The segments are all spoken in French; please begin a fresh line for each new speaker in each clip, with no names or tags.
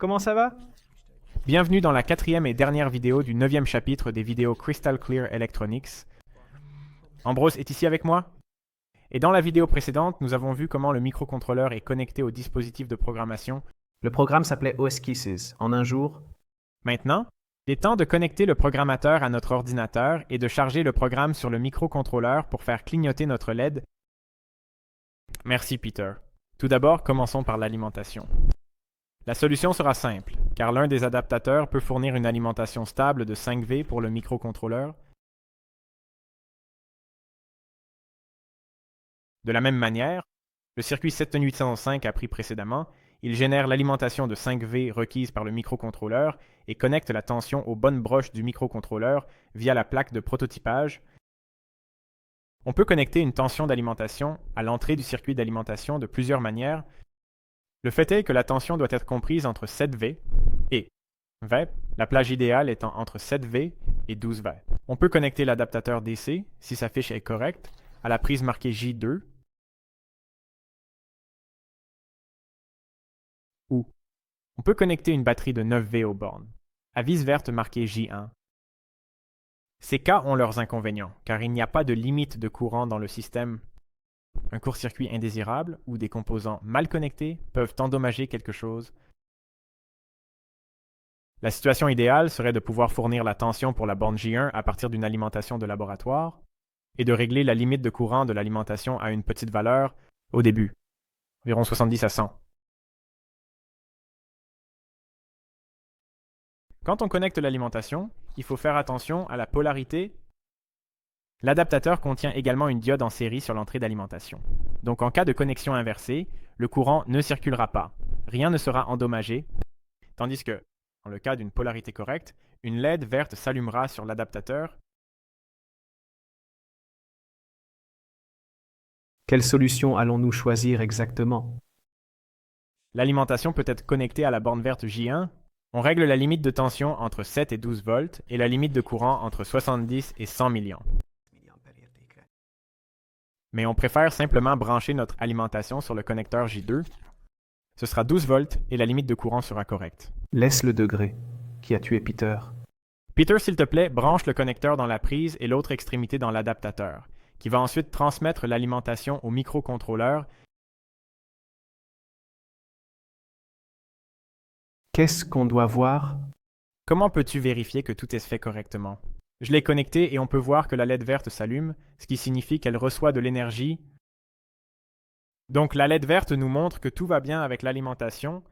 comment ça va?
Bienvenue dans la quatrième et dernière vidéo du 9e chapitre des vidéos Crystal Clear Electronics. Ambrose est ici avec moi. Et dans la vidéo précédente, nous avons vu comment le microcontrôleur est connecté au dispositif de programmation.
Le programme s'appelait OS Kisses. En un jour,
Maintenant, il est temps de connecter le programmateur à notre ordinateur et de charger le programme sur le microcontrôleur pour faire clignoter notre LED. Merci Peter. Tout d'abord, commençons par l'alimentation. La solution sera simple, car l'un des adaptateurs peut fournir une alimentation stable de 5V pour le microcontrôleur. De la même manière, le circuit 7805 appris précédemment, il génère l'alimentation de 5V requise par le microcontrôleur et connecte la tension aux bonnes broches du microcontrôleur via la plaque de prototypage. On peut connecter une tension d'alimentation à l'entrée du circuit d'alimentation de plusieurs manières. Le fait est que la tension doit être comprise entre 7V et V, la plage idéale étant entre 7V et 12V. On peut connecter l'adaptateur DC, si sa fiche est correcte, à la prise marquée J2, ou on peut connecter une batterie de 9V aux bornes, à vis verte marquée J1. Ces cas ont leurs inconvénients, car il n'y a pas de limite de courant dans le système. Un court-circuit indésirable ou des composants mal connectés peuvent endommager quelque chose. La situation idéale serait de pouvoir fournir la tension pour la borne J1 à partir d'une alimentation de laboratoire et de régler la limite de courant de l'alimentation à une petite valeur au début, environ 70 à 100. Quand on connecte l'alimentation, il faut faire attention à la polarité. L'adaptateur contient également une diode en série sur l'entrée d'alimentation. Donc en cas de connexion inversée, le courant ne circulera pas. Rien ne sera endommagé, tandis que, dans le cas d'une polarité correcte, une LED verte s'allumera sur l'adaptateur.
quelle solution allons-nous choisir exactement?
L'alimentation peut être connectée à la borne verte J1. On règle la limite de tension entre 7 et 12 volts et la limite de courant entre 70 et 100 milliamps. Mais on préfère simplement brancher notre alimentation sur le connecteur J2. Ce sera 12 volts et la limite de courant sera correcte.
Laisse le degré. Qui a tué Peter?
Peter, s'il te plaît, branche le connecteur dans la prise et l'autre extrémité dans l'adaptateur, qui va ensuite transmettre l'alimentation au microcontrôleur.
Qu'est-ce qu'on doit voir?
Comment peux-tu vérifier que tout est fait correctement? Je l'ai connecté et on peut voir que la LED verte s'allume, ce qui signifie qu'elle reçoit de l'énergie. Donc la LED verte nous montre que tout va bien avec l'alimentation.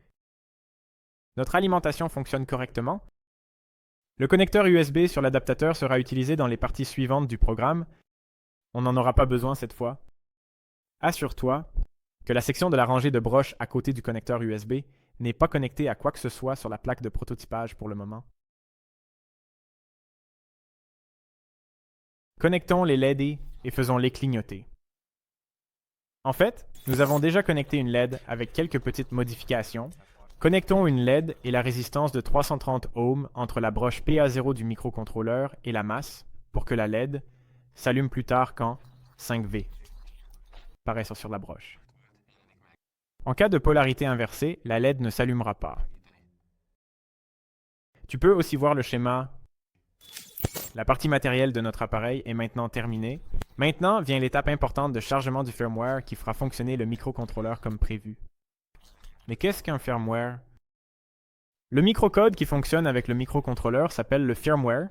Notre alimentation fonctionne correctement. Le connecteur USB sur l'adaptateur sera utilisé dans les parties suivantes du programme. On n'en aura pas besoin cette fois. Assure-toi que la section de la rangée de broches à côté du connecteur USB n'est pas connectée à quoi que ce soit sur la plaque de prototypage pour le moment. Connectons les LED et faisons-les clignoter. En fait, nous avons déjà connecté une LED avec quelques petites modifications. Connectons une LED et la résistance de 330 ohms entre la broche PA0 du microcontrôleur et la masse pour que la LED s'allume plus tard quand 5V apparaît sur la broche. En cas de polarité inversée, la LED ne s'allumera pas. Tu peux aussi voir le schéma. La partie matérielle de notre appareil est maintenant terminée. Maintenant vient l'étape importante de chargement du firmware qui fera fonctionner le microcontrôleur comme prévu. Mais qu'est-ce qu'un firmware? Le microcode qui fonctionne avec le microcontrôleur s'appelle le firmware.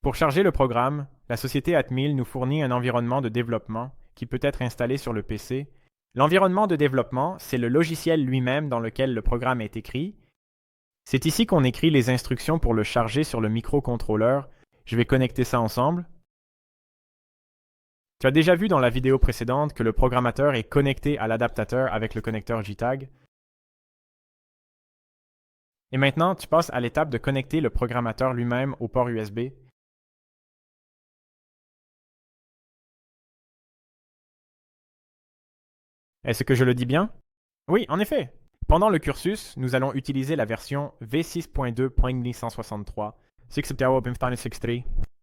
Pour charger le programme, la société Atmel nous fournit un environnement de développement qui peut être installé sur le PC. L'environnement de développement, c'est le logiciel lui-même dans lequel le programme est écrit. C'est ici qu'on écrit les instructions pour le charger sur le microcontrôleur. Je vais connecter ça ensemble. Tu as déjà vu dans la vidéo précédente que le programmateur est connecté à l'adaptateur avec le connecteur JTAG. Et maintenant, tu passes à l'étape de connecter le programmateur lui-même au port USB. Est-ce que je le dis bien? Oui, en effet. Pendant le cursus, nous allons utiliser la version v6.2.163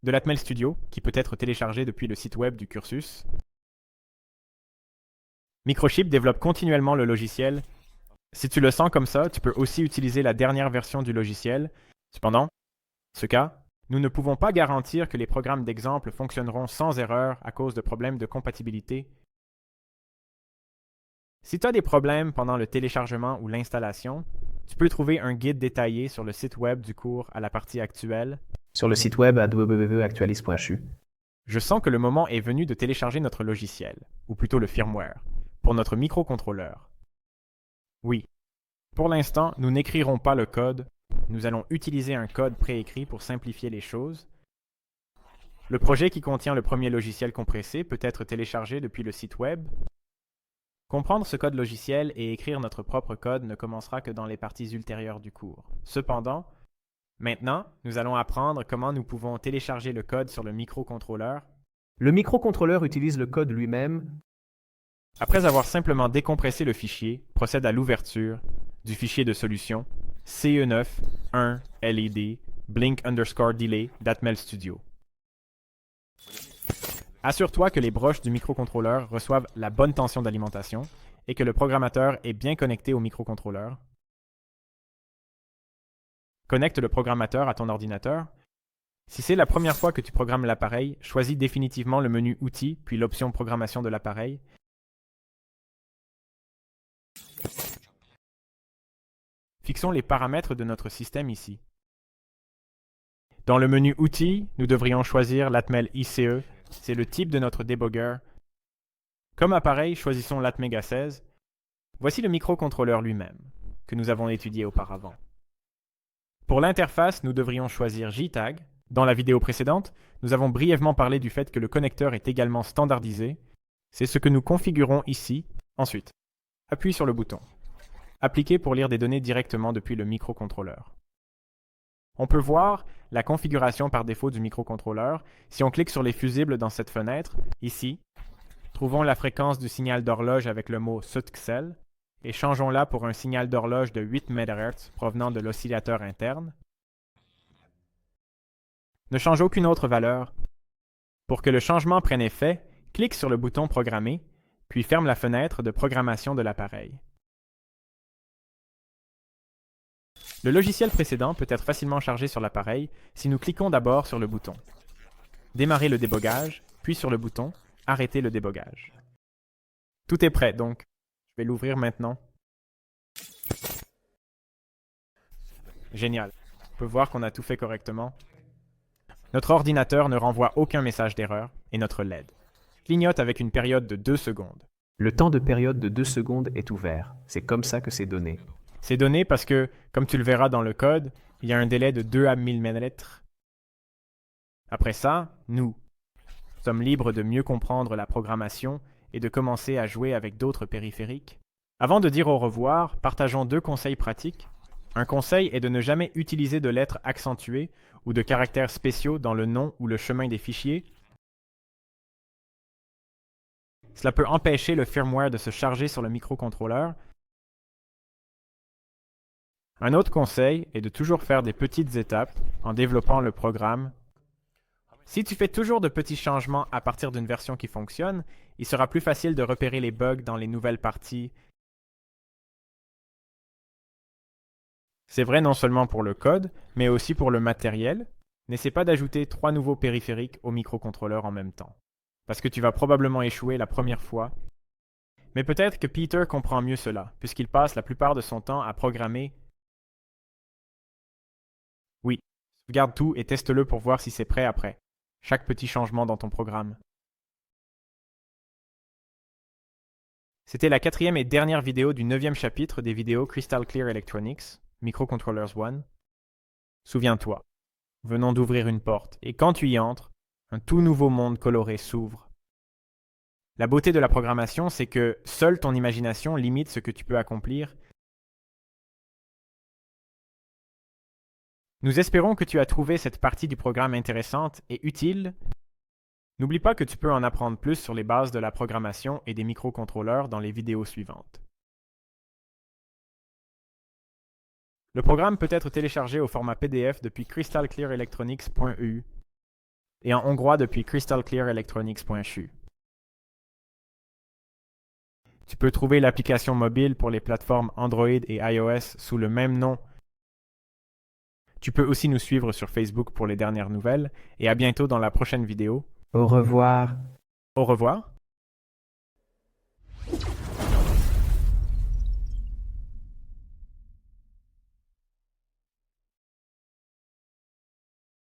de l'Atmel Studio, qui peut être téléchargée depuis le site web du cursus. Microchip développe continuellement le logiciel Si tu le sens comme ça, tu peux aussi utiliser la dernière version du logiciel. Cependant, dans ce cas, nous ne pouvons pas garantir que les programmes d'exemple fonctionneront sans erreur à cause de problèmes de compatibilité. Si tu as des problèmes pendant le téléchargement ou l'installation, tu peux trouver un guide détaillé sur le site web du cours à la partie actuelle.
Sur le site web à www.actualis.chu.
Je sens que le moment est venu de télécharger notre logiciel, ou plutôt le firmware, pour notre microcontrôleur. Oui. Pour l'instant, nous n'écrirons pas le code. Nous allons utiliser un code préécrit pour simplifier les choses. Le projet qui contient le premier logiciel compressé peut être téléchargé depuis le site web. Comprendre ce code logiciel et écrire notre propre code ne commencera que dans les parties ultérieures du cours. Cependant, maintenant, nous allons apprendre comment nous pouvons télécharger le code sur le microcontrôleur.
Le microcontrôleur utilise le code lui-même.
Après avoir simplement décompressé le fichier, procède à l'ouverture du fichier de solution CE9 1 LED blink_delay d'Atmel Studio. Assure-toi que les broches du microcontrôleur reçoivent la bonne tension d'alimentation et que le programmateur est bien connecté au microcontrôleur. Connecte le programmateur à ton ordinateur. Si c'est la première fois que tu programmes l'appareil, choisis définitivement le menu Outils puis l'option Programmation de l'appareil. Fixons les paramètres de notre système ici. Dans le menu Outils, nous devrions choisir l'Atmel ICE. C'est le type de notre débogueur. Comme appareil, choisissons l'Atmega 16. Voici le microcontrôleur lui-même, que nous avons étudié auparavant. Pour l'interface, nous devrions choisir JTAG. Dans la vidéo précédente, nous avons brièvement parlé du fait que le connecteur est également standardisé. C'est ce que nous configurons ici. Ensuite, appuie sur le bouton. Appliquer pour lire des données directement depuis le microcontrôleur. On peut voir la configuration par défaut du microcontrôleur. Si on clique sur les fusibles dans cette fenêtre, ici, trouvons la fréquence du signal d'horloge avec le mot SUTXEL et changeons-la pour un signal d'horloge de 8 MHz provenant de l'oscillateur interne. Ne change aucune autre valeur. Pour que le changement prenne effet, clique sur le bouton Programmer, puis ferme la fenêtre de programmation de l'appareil. Le logiciel précédent peut être facilement chargé sur l'appareil si nous cliquons d'abord sur le bouton Démarrer le débogage, puis sur le bouton Arrêter le débogage. Tout est prêt, donc je vais l'ouvrir maintenant. Génial. On peut voir qu'on a tout fait correctement. Notre ordinateur ne renvoie aucun message d'erreur et notre LED clignote avec une période de 2 secondes.
Le temps de période de 2 secondes est ouvert. C'est comme ça que c'est donné.
C'est donné parce que, comme tu le verras dans le code, il y a un délai de 2 à 1000 ml. Après ça, nous sommes libres de mieux comprendre la programmation et de commencer à jouer avec d'autres périphériques. Avant de dire au revoir, partageons 2 conseils pratiques. Un conseil est de ne jamais utiliser de lettres accentuées ou de caractères spéciaux dans le nom ou le chemin des fichiers. Cela peut empêcher le firmware de se charger sur le microcontrôleur. Un autre conseil est de toujours faire des petites étapes en développant le programme. Si tu fais toujours de petits changements à partir d'une version qui fonctionne, il sera plus facile de repérer les bugs dans les nouvelles parties. C'est vrai non seulement pour le code, mais aussi pour le matériel. N'essaie pas d'ajouter 3 nouveaux périphériques au microcontrôleur en même temps, parce que tu vas probablement échouer la première fois. Mais peut-être que Peter comprend mieux cela, puisqu'il passe la plupart de son temps à programmer. Oui, sauvegarde tout et teste-le pour voir si c'est prêt après. Chaque petit changement dans ton programme. C'était la 4e et dernière vidéo du 9e chapitre des vidéos Crystal Clear Electronics, Microcontrollers 1. Souviens-toi, venons d'ouvrir une porte, et quand tu y entres, un tout nouveau monde coloré s'ouvre. La beauté de la programmation, c'est que seule ton imagination limite ce que tu peux accomplir. Nous espérons que tu as trouvé cette partie du programme intéressante et utile. N'oublie pas que tu peux en apprendre plus sur les bases de la programmation et des microcontrôleurs dans les vidéos suivantes. Le programme peut être téléchargé au format PDF depuis crystalclearelectronics.eu et en hongrois depuis crystalclearelectronics.chu. Tu peux trouver l'application mobile pour les plateformes Android et iOS sous le même nom. Tu peux aussi nous suivre sur Facebook pour les dernières nouvelles et à bientôt dans la prochaine vidéo.
Au revoir.
Au revoir.